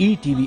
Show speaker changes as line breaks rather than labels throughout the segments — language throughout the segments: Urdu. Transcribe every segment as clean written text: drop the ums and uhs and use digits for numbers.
ETV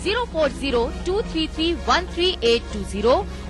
040-233-13820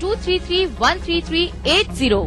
233-13380।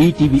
ETV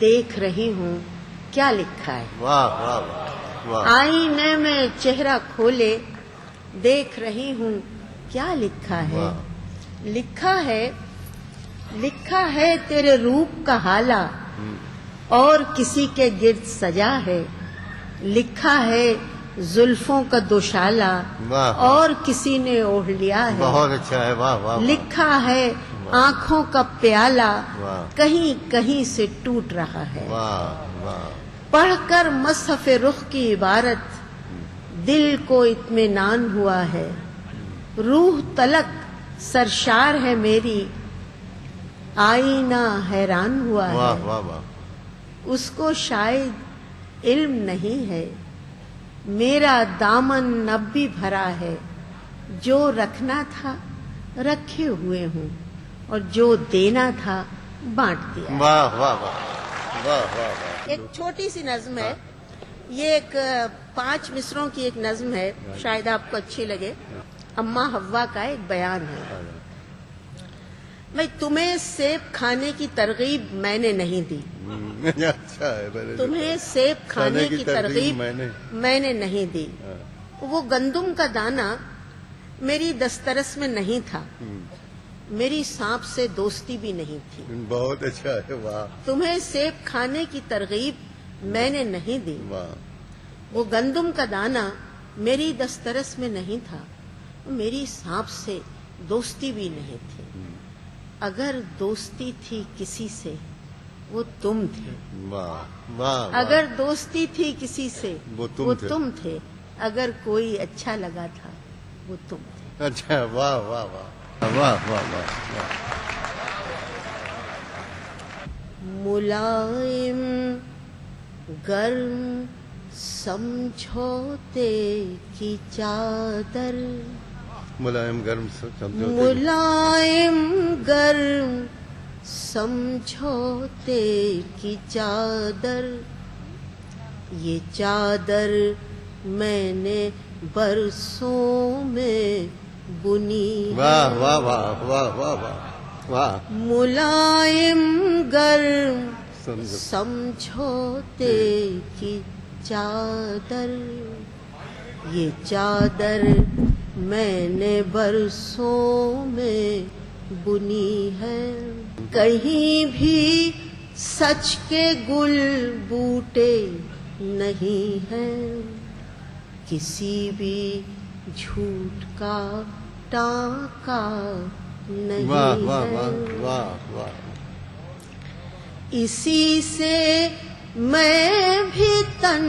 دیکھ رہی ہوں کیا لکھا ہے.
واہ واہ واہ واہ.
آئینے میں چہرہ کھولے دیکھ رہی ہوں کیا لکھا ہے. لکھا ہے تیرے روپ کا حالہ اور کسی کے گرد سجا ہے. لکھا ہے زلفوں کا دوشالہ اور کسی نے اوڑھ لیا ہے.
بہت اچھا ہے. واہ واہ.
لکھا ہے آنکھوں کا پیالہ کہیں کہیں سے ٹوٹ رہا ہے.
واہ واہ.
پڑھ کر مصحف رخ کی عبارت دل کو اطمینان ہوا ہے. روح تلک سرشار ہے میری آئینہ حیران ہوا ہے.
واہ واہ واہ.
اس کو شاید علم نہیں ہے میرا دامن اب بھی بھرا ہے. جو رکھنا تھا رکھے ہوئے ہوں اور جو دینا تھا بانٹ دیا.
واہ واہ واہ واہ واہ.
ایک چھوٹی سی نظم ہے. یہ ایک 5 مصروں کی ایک نظم ہے. شاید آپ کو اچھی لگے. اماں حوا کا ایک بیان ہے. بھائی تمہیں سیب کھانے کی ترغیب میں نے نہیں دی.
اچھا ہے.
تمہیں سیب کھانے کی ترغیب میں نے نہیں دی. وہ گندم کا دانہ میری دسترس میں نہیں تھا. میری سانپ سے دوستی بھی نہیں تھی.
بہت اچھا ہے. واہ.
تمہیں سیب کھانے کی ترغیب میں نے نہیں دی.
واہ.
وہ گندم کا دانہ میری دسترس میں نہیں تھا. میری سانپ سے دوستی بھی نہیں تھی. اگر دوستی تھی کسی سے وہ تم تھے.
واہ واہ.
اگر دوستی تھی کسی سے
وہ
تم تھے. اگر کوئی اچھا لگا تھا وہ تم تھے.
اچھا. واہ واہ واہ واہ واہ واہ.
ملائم گرم سمجھوتے کی چادر.
ملائم گرم سمجھوتے.
ملائم گرم سمجھوتے کی چادر. یہ چادر میں نے برسوں میں بنی.
واہ واہ واہ واہ واہ واہ واہ.
ملائم گرم سمجھوتے کی چادر. یہ چادر میں نے برسوں میں بنی ہے. کہیں بھی سچ کے گل بوٹے نہیں ہیں. کسی بھی جھوٹ کا ٹانکا نہیں ہے.
واہ واہ واہ واہ واہ.
اسی سے میں بھی تن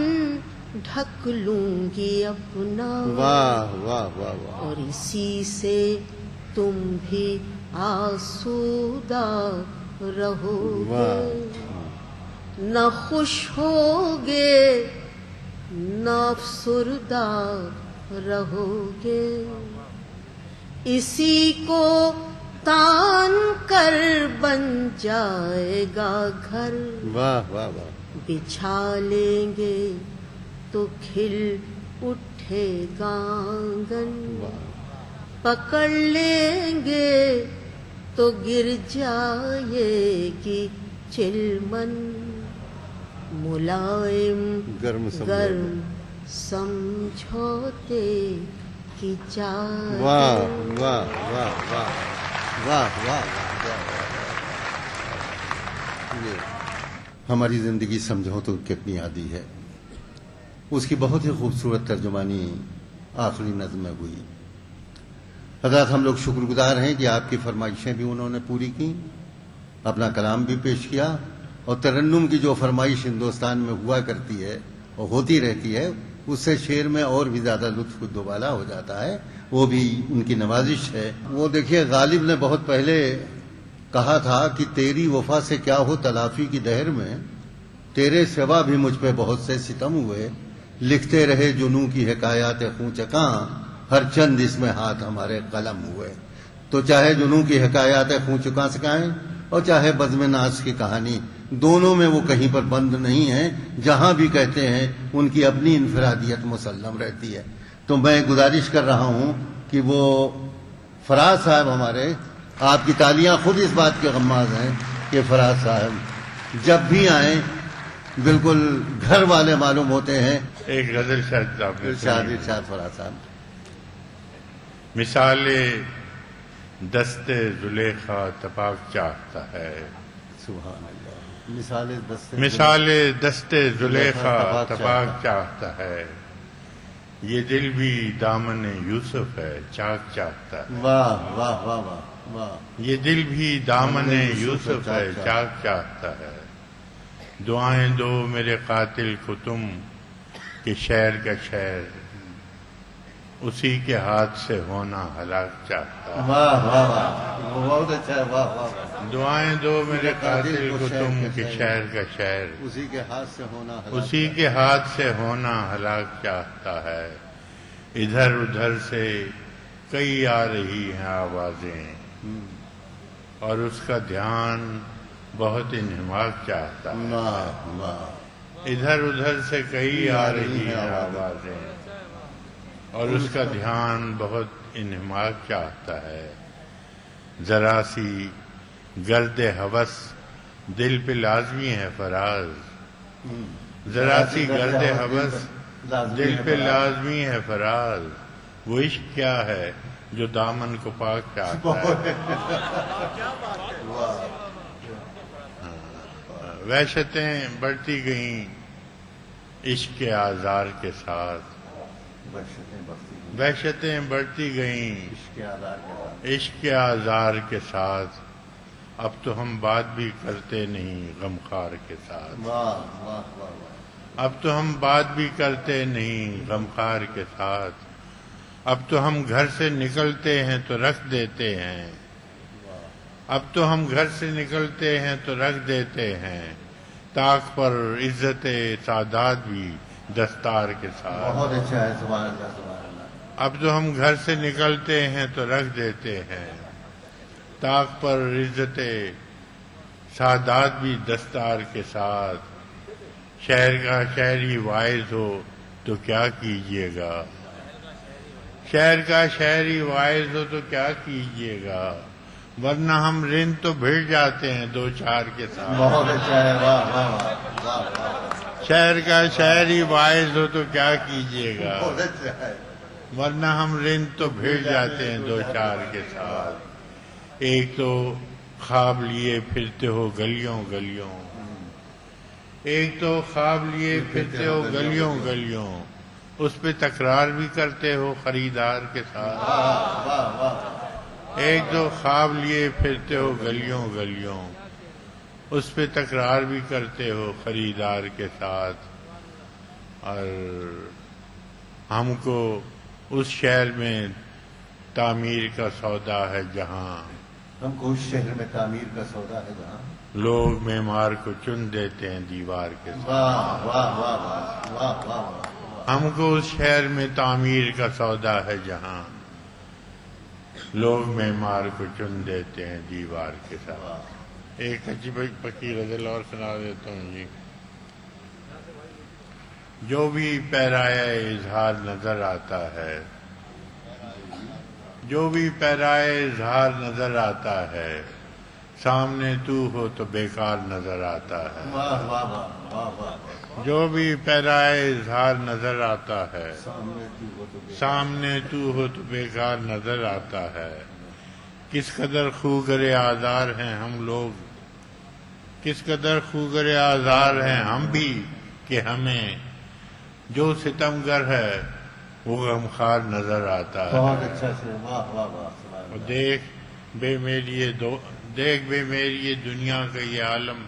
ڈھک لوں گی اپنا.
واہ واہ واہ واہ.
اور اسی سے تم بھی آسودہ رہو گے. نہ خوش ہوگے نہ افسردہ رہو گے. اسی کو تان کر بن جائے گا گھر.
واہ واہ واہ.
بچھا لیں گے تو کھل اٹھے گا آنگن. پکڑ لیں گے تو گر جائے گی چلمن. ملائم
گرم
سمجھوتے کی چادر.
واہ واہ واہ واہ واہ واہ. ہماری زندگی سمجھوتوں کی اپنی عادی ہے. اس کی بہت ہی خوبصورت ترجمانی آخری نظم میں ہوئی. حضرات ہم لوگ شکر گزار ہیں کہ آپ کی فرمائشیں بھی انہوں نے پوری کی, اپنا کلام بھی پیش کیا, اور ترنم کی جو فرمائش ہندوستان میں ہوا کرتی ہے اور ہوتی رہتی ہے اس سے شعر میں اور بھی زیادہ لطف دوبالا ہو جاتا ہے. وہ بھی ان کی نوازش ہے. وہ دیکھیے غالب نے بہت پہلے کہا تھا کہ تیری وفا سے کیا ہو تلافی کی دہر میں, تیرے سوا بھی مجھ پہ بہت سے ستم ہوئے, لکھتے رہے جنوں کی حکایات خوں چکاں, ہر چند اس میں ہاتھ ہمارے قلم ہوئے. تو چاہے جنوں کی حکایات خوں چکاں سکھائیں اور چاہے بزم ناز کی کہانی, دونوں میں وہ کہیں پر بند نہیں ہیں. جہاں بھی کہتے ہیں ان کی اپنی انفرادیت مسلم رہتی ہے. تو میں گزارش کر رہا ہوں کہ وہ فراز صاحب ہمارے, آپ کی تالیاں خود اس بات کے غماز ہیں کہ فراز صاحب جب بھی آئیں بالکل گھر والے معلوم ہوتے ہیں.
ایک غزل شاید آپ نے سنی.
ارشاد فرمائیں صاحب.
مثال دست زلیخا تپاک چاہتا ہے.
سبحان اللہ.
مثال دست زلیخا تپاک چاہتا ہے. یہ دل بھی دامن یوسف ہے چاک چاہتا ہے.
واہ واہ واہ واہ واہ.
یہ دل بھی دامن یوسف ہے چاک چاہتا ہے. دعائیں دو میرے قاتل کو تم کہ شعر کا شعر اسی کے ہاتھ سے ہونا ہلاک چاہتا ہے.
واہ واہ واہ. بہت اچھا ہے. واہ واہ واہ.
دعائیں دو میرے قاتل کو تم کہ شعر کا شعر
اسی کے ہاتھ سے ہونا
اسی کے ہاتھ سے ہونا ہلاک چاہتا ہے. ادھر ادھر سے کئی آ رہی ہیں آوازیں اور اس کا دھیان بہت انہماک چاہتا ہے.
واہ واہ.
ادھر ادھر سے کئی آ رہی ہیں آوازیں اور اس کا دھیان بہت انہماک چاہتا ہے. ذرا سی گرد ہوس دل پہ لازمی ہے فراز. ذرا سی گرد ہوس دل پہ لازمی ہے فراز. وہ عشق کیا ہے جو دامن کو پاک چاہتا ہے. وحشتیں بڑھتی گئیں عشق کے آزار کے ساتھ. وحشتیں بڑھتی گئیں عشق کے آزار کے ساتھ. اب تو ہم بات بھی کرتے نہیں غمخوار کے ساتھ. اب تو ہم بات بھی کرتے نہیں غمخوار کے ساتھ. اب تو ہم گھر سے نکلتے ہیں تو رکھ دیتے ہیں. اب تو ہم گھر سے نکلتے ہیں تو رکھ دیتے ہیں. طاق پر عزت سعادت بھی دستار کے ساتھ.
بہت اچھا ہے. سبحان اللہ سبحان اللہ.
اب تو ہم گھر سے نکلتے ہیں تو رکھ دیتے ہیں. طاق پر عزت سعادت بھی دستار کے ساتھ. شہر کا شہری واعظ ہو تو کیا کیجیے گا. شہر کا شہری واعظ ہو تو کیا کیجیے گا. ورنہ ہم رند تو بھیڑ جاتے ہیں دو چار کے ساتھ.
بہت اچھا ہے. واہ واہ واہ.
شہر کا شہری واعظ ہو تو کیا کیجیے گا.
بہت اچھا ہے.
ورنہ ہم رند تو بھیڑ جاتے ہیں دو چار کے ساتھ. ایک تو خواب لیے پھرتے ہو گلیوں گلیوں. ایک تو خواب لیے پھرتے ہو گلیوں گلیوں. اس پہ تکرار بھی کرتے ہو خریدار کے ساتھ.
واہ واہ.
ایک تو خواب لیے پھرتے ہو گلیوں گلیوں. اس پہ تکرار بھی کرتے ہو خریدار کے ساتھ. اور ہم کو اس شہر میں تعمیر کا سودا ہے جہاں
ہم کو اس شہر میں تعمیر کا سودا ہے جہاں
لوگ معمار کو چن دیتے ہیں دیوار کے ساتھ.
واہ واہ واہ واہ واہ واہ.
ہم کو اس شہر میں تعمیر کا سودا ہے جہاں لوگ معمار کو چن دیتے ہیں دیوار کے ساتھ. ایک اچھی پکی غزل اور سنا دیتا ہوں جی. جو بھی پیرایہ اظہار نظر آتا ہے جو بھی پیرایہ اظہار نظر آتا ہے سامنے تو ہو تو بیکار نظر آتا ہے.
واہ واہ واہ واہ واہ.
جو بھی پیرایہ اظہار نظر آتا ہے سامنے تو ہو تو بیکار نظر آتا ہے. کس قدر خوگر آزار ہیں ہم لوگ کس قدر خوگر آزار ہیں ہم بھی کہ ہمیں جو ستمگر ہے وہ غمخوار نظر آتا ہے.
بہت اچھا سے. واہ واہ واہ.
دیکھ بے میری یہ دنیا کا یہ عالم.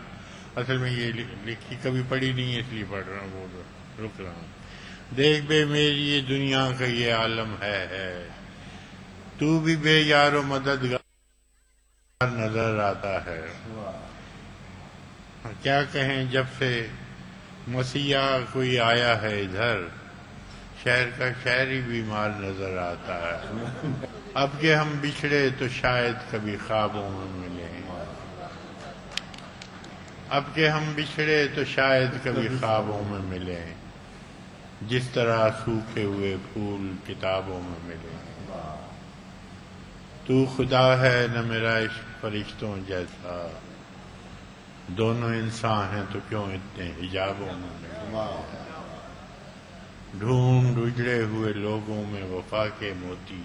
اصل میں یہ لکھی کبھی پڑھی نہیں ہے اس لیے پڑھ رہا ہوں. وہ رک رہا ہوں. دیکھ بے میری یہ دنیا کا یہ عالم ہے تو بھی بے یار و مددگار نظر آتا ہے. کیا کہیں جب سے مسیحا کوئی آیا ہے ادھر شہر کا شہری بیمار نظر آتا ہے. اب کہ ہم بچھڑے تو شاید کبھی خوابوں میں ملیں. اب کہ ہم بچھڑے تو شاید کبھی خوابوں میں ملیں. جس طرح سوکھے ہوئے پھول کتابوں میں ملیں. تو خدا ہے نہ میرا عشق فرشتوں جیسا دونوں انسان ہیں تو کیوں اتنے حجابوں میں ملے؟ ڈھونڈ اجڑے ہوئے لوگوں میں وفا کے موتی،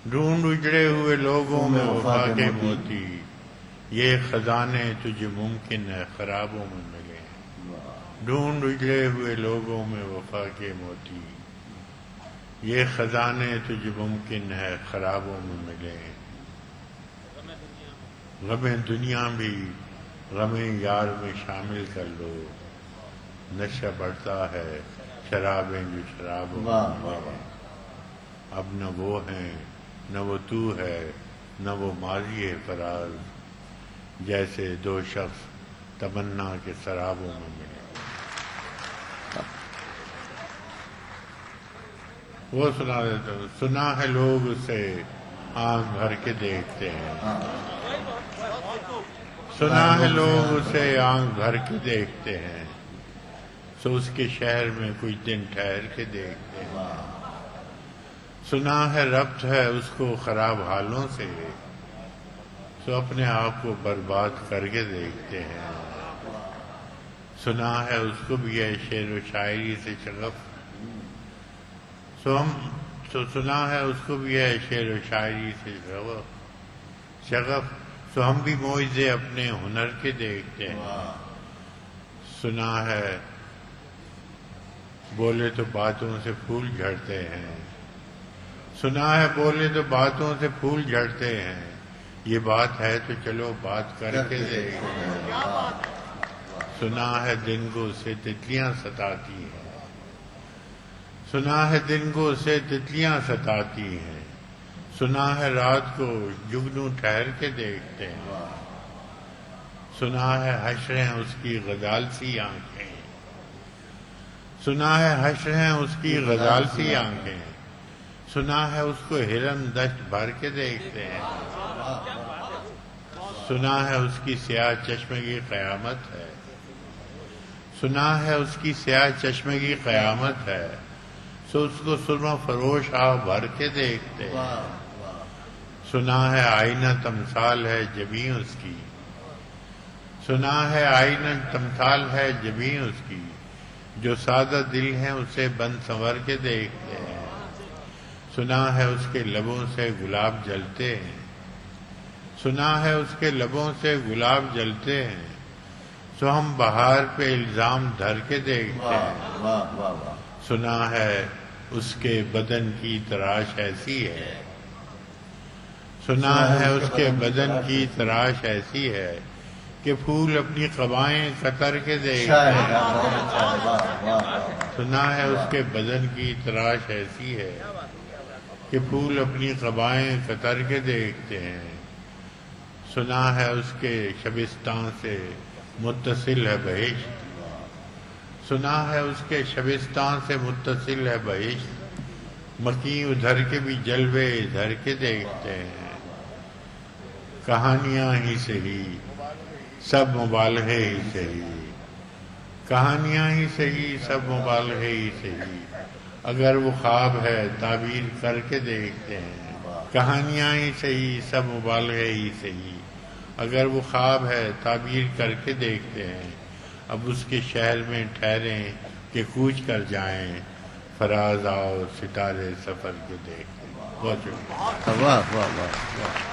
ڈھونڈ اجڑے ہوئے لوگوں میں وفا کے موتی، یہ خزانے تجھے ممکن ہے خرابوں میں ملے۔ ڈھونڈ اجڑے ہوئے لوگوں میں وفا کے موتی، یہ خزانے تجھے ممکن ہے خرابوں میں ملے۔ غم دنیا بھی غم یار میں شامل کر لو، نشہ بڑھتا ہے شرابیں جو شرابوں میں ملے۔ اب نہ وہ ہیں نہ وہ تو ہے، نہ وہ ماضی ہے فراز، جیسے دو شخص تمنا کے سرابوں میں ملے۔ وہ سنا دیتا ہوں۔ سنا ہے لوگ اسے آنکھ بھر کے دیکھتے ہیں، سنا ہے لوگ اسے آنکھ بھر کے دیکھتے ہیں، سو اس کے شہر میں کچھ دن ٹھہر کے دیکھتے ہیں۔ سنا ہے ربط ہے اس کو خراب حالوں سے، سو اپنے آپ کو برباد کر کے دیکھتے ہیں۔ سنا ہے اس کو بھی ہے شعر و شاعری سے شغف، سو سنا ہے اس کو بھی ہے شعر و شاعری سے شغف، سو ہم بھی معجزے اپنے ہنر کے دیکھتے ہیں۔ سنا ہے بولے تو باتوں سے پھول جھڑتے ہیں، سنا ہے بولے تو باتوں سے پھول جھڑتے ہیں، یہ بات ہے تو چلو بات کر کے دیکھتے ہیں۔ سنا ہے دن کو اسے تتلیاں ستاتی ہیں، سنا ہے دن کو اسے تتلیاں ستاتی ہیں، سنا ہے رات کو جگنو ٹھہر کے دیکھتے ہیں۔ سنا ہے حشر ہیں اس کی غزال سی آنکھیں، سنا ہے حشر ہیں اس کی غزال سی آنکھیں، سنا ہے اس کو ہرن دشت بھر کے دیکھتے ہیں۔ سنا ہے اس کی سیاہ چشمے کی قیامت ہے، سنا ہے اس کی سیاہ چشمے کی قیامت ہے، سو اس کو سرما فروش آہ بھر کے دیکھتے ہیں۔ سنا ہے آئینہ تمثال ہے جبیں اس کی، سنا ہے آئینہ تمثال ہے جبیں اس کی، جو سادہ دل ہیں اسے بند سنور کے دیکھتے ہیں۔ سنا ہے اس کے لبوں سے گلاب جلتے ہیں، سنا ہے اس کے لبوں سے گلاب جلتے ہیں، سو ہم بہار پہ الزام دھر کے دیکھتے ہیں۔ سنا ہے اس کے بدن کی تراش ایسی ہے، سنا ہے اس کے بدن کی تراش ایسی ہے کہ پھول اپنی قبائیں قطر کے دیکھتے ہیں۔ سنا ہے اس کے بدن کی تراش ایسی ہے کہ پھول اپنی قبائیں قطر کے دیکھتے ہیں۔ سنا ہے اس کے شبستان سے متصل ہے بہشت، سنا ہے اس کے شبستان سے متصل ہے بہشت، مکی ادھر کے بھی جلوے ادھر کے دیکھتے ہیں۔ کہانیاں ہی سہی سب مبالغے ہی سہی، کہانیاں ہی سہی سب مبالغے ہی سہی، اگر وہ خواب ہے تعبیر کر کے دیکھتے ہیں۔ کہانیاں ہی سہی سب مبالغے ہی سہی، اگر وہ خواب ہے تعبیر کر کے دیکھتے ہیں۔ اب اس کے شہر میں ٹھہریں کہ کوچ کر جائیں، فراز آؤ ستارے سفر کے دیکھتے ہیں۔ بہت شکریہ۔
واہ واہ واہ۔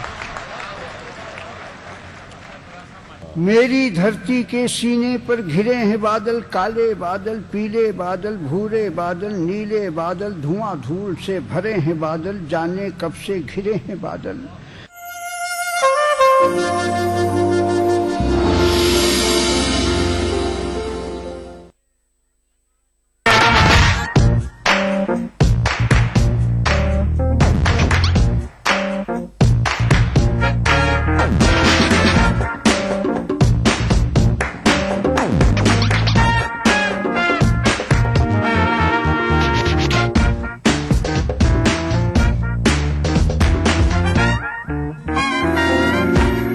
میری دھرتی کے سینے پر گھرے ہیں بادل، کالے بادل، پیلے بادل، بھورے بادل، نیلے بادل، دھواں دھول سے بھرے ہیں بادل، جانے کب سے گھرے ہیں بادل۔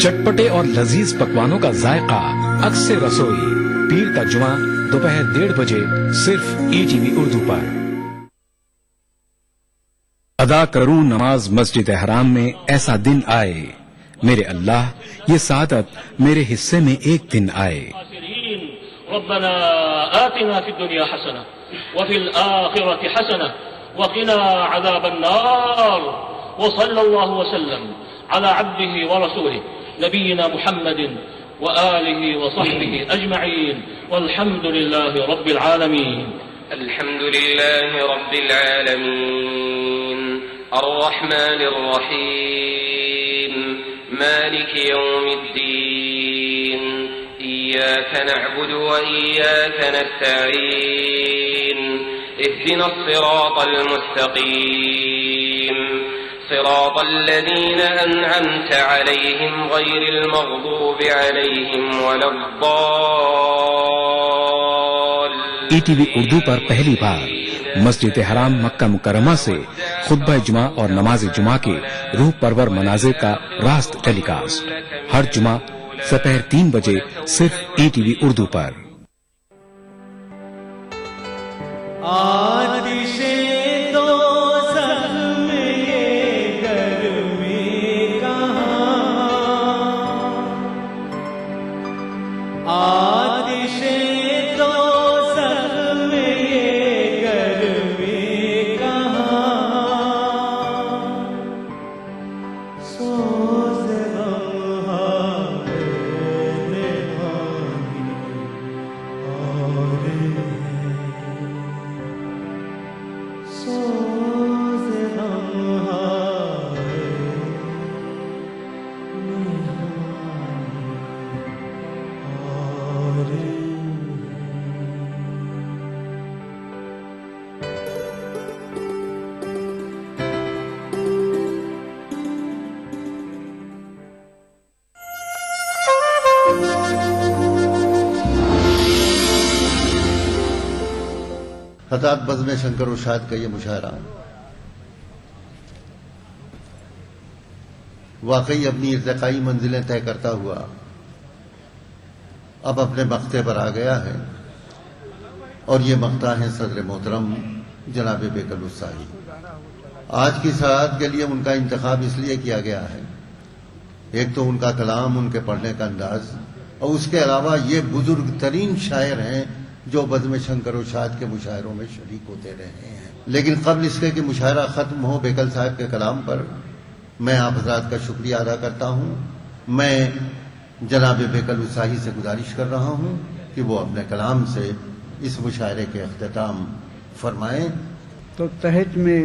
چٹپٹے اور لذیذ پکوانوں کا ذائقہ اکثر رسوئی، پیر کا جمعہ دوپہر 1:30 بجے صرف ETV اردو پر۔ ادا کروں نماز مسجد حرام میں ایسا دن آئے میرے اللہ یہ سعادت میرے حصے میں ایک دن آئے.
ربنا آتنا في الدنيا حسنة وفي الآخرة حسنة وقنا عذاب النار وصلى الله وسلم على عبده ورسوله نبينا محمد وآله وصحبه أجمعين والحمد لله رب العالمين.
الحمد لله رب العالمين الرحمن الرحيم مالك يوم الدين إياك نعبد وإياك نستعين اهدنا الصراط المستقيم صراط الذين أنعمت عليهم غير المغضوب عليهم ولا الضالين.
ETV اردو پر پہلی بار مسجد حرام مکہ مکرمہ سے خطبہ جمعہ اور نماز جمعہ کے روح پرور مناظر کا راست ٹیلی کاسٹ ہر جمعہ دوپہر 3 بجے صرف ETV اردو پر.
حضرات بزم شنکر ارشاد کا یہ مشاعرہ واقعی اپنی ارتقائی منزلیں طے کرتا ہوا اب اپنے مقطع پر آ گیا ہے، اور یہ مقطع ہے صدر محترم جناب بیکل الصاحی. آج کی ساعت کے لیے ان کا انتخاب اس لیے کیا گیا ہے، ایک تو ان کا کلام، ان کے پڑھنے کا انداز، اور اس کے علاوہ یہ بزرگ ترین شاعر ہیں جو بزم شنکر ارشاد کے مشاعروں میں شریک ہوتے رہے ہیں. لیکن قبل اس کے کہ مشاعرہ ختم ہو بیکل صاحب کے کلام پر میں آپ حضرات کا شکریہ ادا کرتا ہوں. میں جناب بیکل الصاحی سے گزارش کر رہا ہوں کہ وہ اپنے کلام سے اس مشاعرے کے اختتام فرمائیں.
تو تحت میں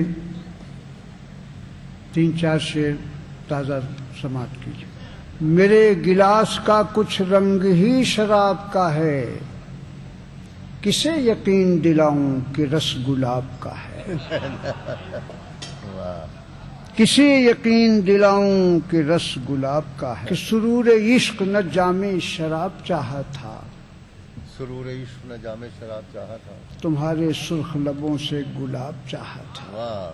3-4 شعر تازہ سماعت کیجیے. میرے گلاس کا کچھ رنگ ہی شراب کا ہے، کسے یقین دلاؤں کہ رس گلاب کا ہے. کسے یقین دلاؤں کہ رس گلاب کا ہے. کہ سرور عشق نہ جام شراب چاہا تھا،
سرور عشق نہ جام شراب چاہا تھا،
تمہارے سرخ لبوں سے گلاب چاہا تھا.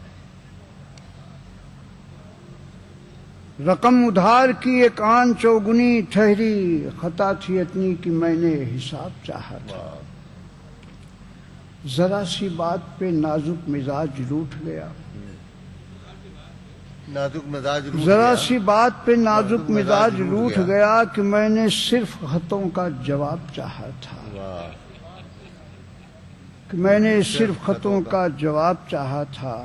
رقم ادھار کی ایک آن چوگنی ٹھہری، خطا تھی اتنی کہ میں نے حساب چاہا تھا. ذرا سی بات پہ نازک مزاج روٹھ گیا، ذرا سی بات پہ نازک مزاج روٹھ گیا کہ میں نے صرف خطوں کا جواب چاہا تھا، کہ میں نے صرف خطوں کا جواب چاہا تھا.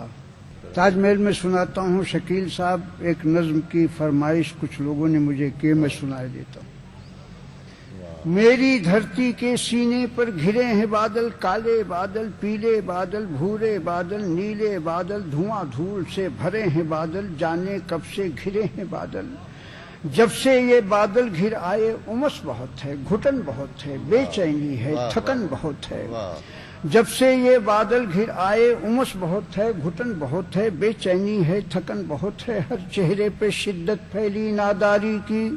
تاج محل میں سناتا ہوں شکیل صاحب، ایک نظم کی فرمائش کچھ لوگوں نے مجھے کی، میں سنائے دیتا ہوں. میری دھرتی کے سینے پر گھرے ہیں بادل، کالے بادل، پیلے بادل، بھورے بادل، نیلے بادل، دھواں دھول سے بھرے ہیں بادل، جانے کب سے گھرے ہیں بادل. جب سے یہ بادل گھر آئے امس بہت ہے، گھٹن بہت ہے، بے چینی ہے، تھکن بہت ہے. جب سے یہ بادل گھر آئے امس بہت ہے، گھٹن بہت ہے، بے چینی ہے، تھکن بہت ہے. ہر چہرے پہ شدت پھیلی ناداری کی،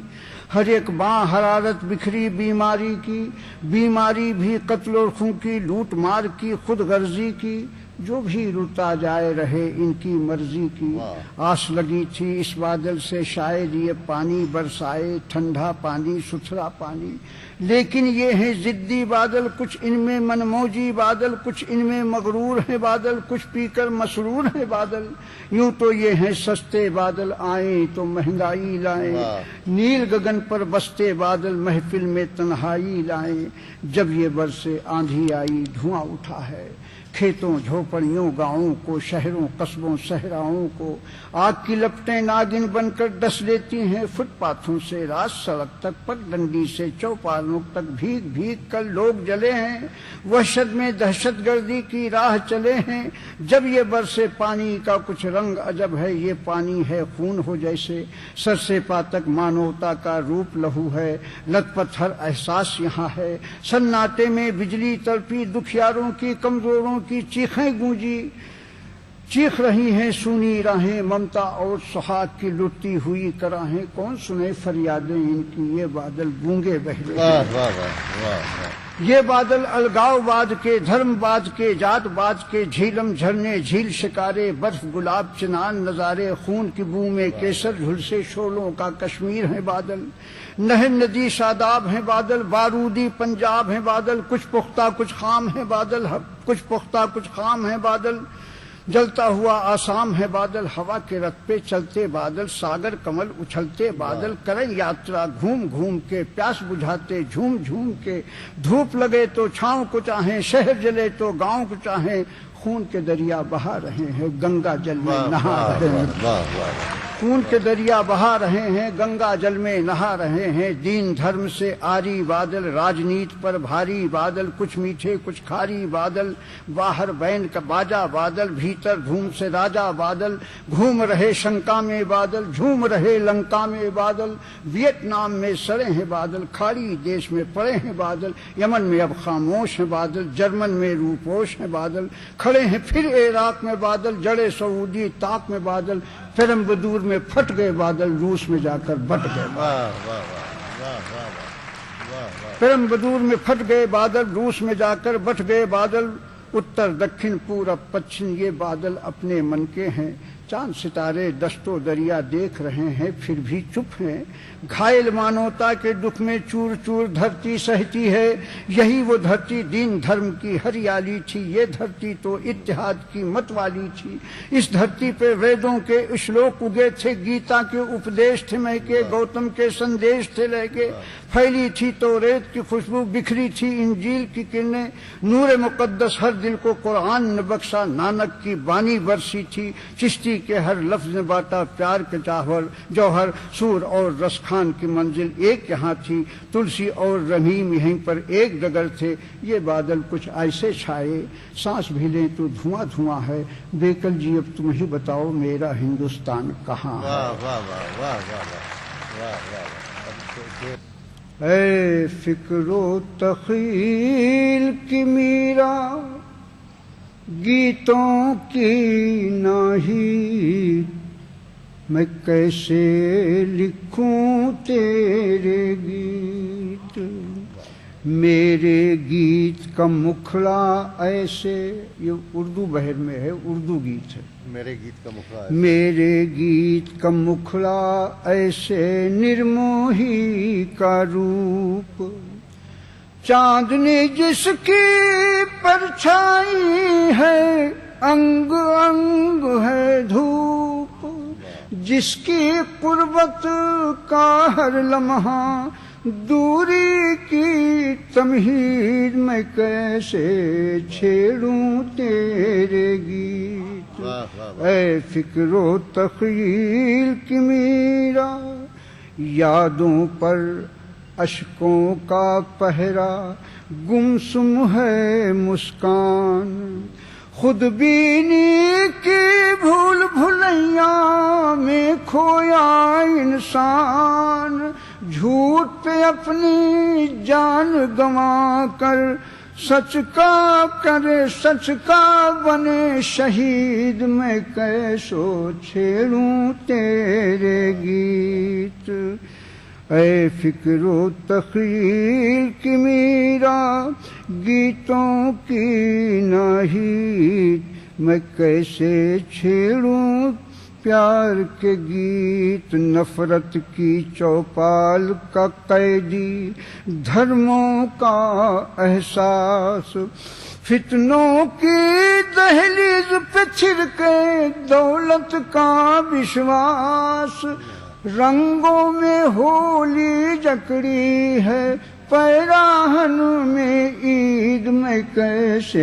ہر ایک باں حرارت بکھری بیماری کی. بیماری بھی قتل و خون کی، لوٹ مار کی، خود غرضی کی. جو بھی رتا جائے رہے ان کی مرضی کی. آس لگی تھی اس بادل سے شاید یہ پانی برسائے، ٹھنڈا پانی، ستھرا پانی. لیکن یہ ہیں ضدی بادل، کچھ ان میں منموجی بادل، کچھ ان میں مغرور ہیں بادل، کچھ پی کر مسرور ہیں بادل. یوں تو یہ ہیں سستے بادل، آئیں تو مہنگائی لائیں. نیل گگن پر بستے بادل، محفل میں تنہائی لائیں. جب یہ برسے آندھی آئی دھواں اٹھا ہے، کھیتوں جھوپڑیوں گاؤں کو، شہروں قصبوں صحراؤں کو. آگ کی لپٹیں ناگن بن کر ڈس لیتی ہیں فٹ پاتھوں سے راست سڑک تک، پگ ڈنڈی سے چوپالوں تک بھیگ بھیگ کر لوگ جلے ہیں. وحشت میں دہشت گردی کی راہ چلے ہیں. جب یہ برسے پانی کا کچھ رنگ عجب ہے، یہ پانی ہے خون ہو جیسے. سر سے پا تک مانوتا کا روپ لہو ہے، لت پت ہر احساس یہاں ہے. سناٹے میں بجلی تڑپی، دکھیاروں کی کمزوروں کی چیخیں گونجی. چیخ رہی ہیں سونی راہیں، ممتا اور سہاگ کی لٹتی ہوئی کراہیں. کون سنے فریادیں ان کی، یہ بادل گونگے بہرے. یہ بادل الگاؤ باد کے، دھرم باد کے، جات باد کے، جھیلم جھرنے جھیل شکارے، برف گلاب چنان نظارے، خون کی بو میں کیسر جھلسے شعلوں کا کشمیر ہیں بادل. نہر ندی شاداب ہیں بادل، بارودی پنجاب ہیں بادل. کچھ پختہ کچھ خام ہیں بادل، کچھ پختہ کچھ خام ہیں بادل. جلتا ہوا آسام ہے بادل، ہوا کے رت پہ چلتے بادل. ساگر کمل اچھلتے بادل، کریں یاترا گھوم گھوم کے. پیاس بجھاتے جھوم جھوم کے. دھوپ لگے تو چھاؤں کو چاہیں، شہر جلے تو گاؤں کو چاہیں. خون کے دریا بہا رہے ہیں، گنگا جل میں نہا رہے ہیں. خون کے دریا بہا رہے ہیں، گنگا جل میں نہا رہے ہیں. دین دھرم سے آری بادل، راجنیت پر بھاری بادل. کچھ میٹھے کچھ کھاری بادل، باہر بین کا باجا بادل، بھیتر دھوم سے راجا بادل. گھوم رہے شنکا میں بادل، جھوم رہے لنکا میں بادل. ویتنام میں سڑے ہیں بادل، کھاڑی دیش میں پڑے ہیں بادل. یمن میں اب خاموش ہیں بادل، جرمن میں روپوش ہیں بادل. کھڑے ہیں پھر عراق میں بادل، جڑے سعودی طاق میں بادل. پیرم بدور میں پھٹ گئے بادل، روس میں جا کر بٹ گئے. پیرم بدور میں پھٹ گئے بادل، روس میں جا کر بٹ گئے بادل. اتر دکھن پورب پچھم یہ بادل اپنے من کے ہیں. چاند ستارے دشت و دریا دیکھ رہے ہیں پھر بھی چپ ہیں. گھائل مانوتا کے دکھ میں چور چور دھرتی سہتی ہے. یہی وہ دھرتی دین دھرم کی ہریالی تھی، یہ دھرتی تو اتحاد کی مت والی تھی. اس دھرتی پہ ویدوں کے اشلوک اگے تھے، گیتا کے اپدیش تھے مہکے، گوتم کے سندیش تھے لہکے. پھیلی تھی توریت کی خوشبو، بکھری تھی انجیل کی کرنیں. نور مقدس ہر دل کو قرآن نے بخشا، نانک کی بانی برسی تھی. چشتی کے ہر لفظ نے بانٹا پیار کے جوہر. سور اور رس خان کی منزل ایک یہاں تھی، تلسی اور رحیم یہیں پر ایک ڈگر تھے. یہ بادل کچھ ایسے چھائے، سانس بھی لیں تو دھواں دھواں ہے. بیکل جی اب تم ہی بتاؤ میرا ہندوستان کہاں ہے. اے فکر و تخیل کی میرا، گیتوں کی ناہید، میں کیسے لکھوں تیرے گیت. میرے گیت کا مکھڑا ایسے، یہ اردو بحر میں ہے، اردو گیت ہے.
میرے گیت کا مکھڑا،
میرے گیت کا مکھڑا ایسے نرموہی کا روپ. چاندنی جس کی پرچھائی ہے، انگ انگ ہے دھوپ. جس کی قربت کا ہر لمحہ دوری کی تمہید، میں کیسے چھیڑوں تیرے گیت. اے فکر و تخیل کی میرا، یادوں پر اشکوں کا پہرا، گمسم ہے مسکان. خود بینی کی بھول بھلیاں میں کھویا انسان. جھوٹ پہ اپنی جان گنوا کر سچ کا کرے، سچ کا بنے شہید. میں کیسو چھیڑوں تیرے گیت. اے فکر و تخیل کی میرا، گیتوں کی ناہید، میں کیسے چھیڑوں پیار کے گیت، نفرت کی چوپال کا قیدی، دھرموں کا احساس، فتنوں کی دہلیز پہ چھڑکے دولت کا وشواس، رنگوں میں ہولی جکڑی ہے پیراہن میں عید میں کیسے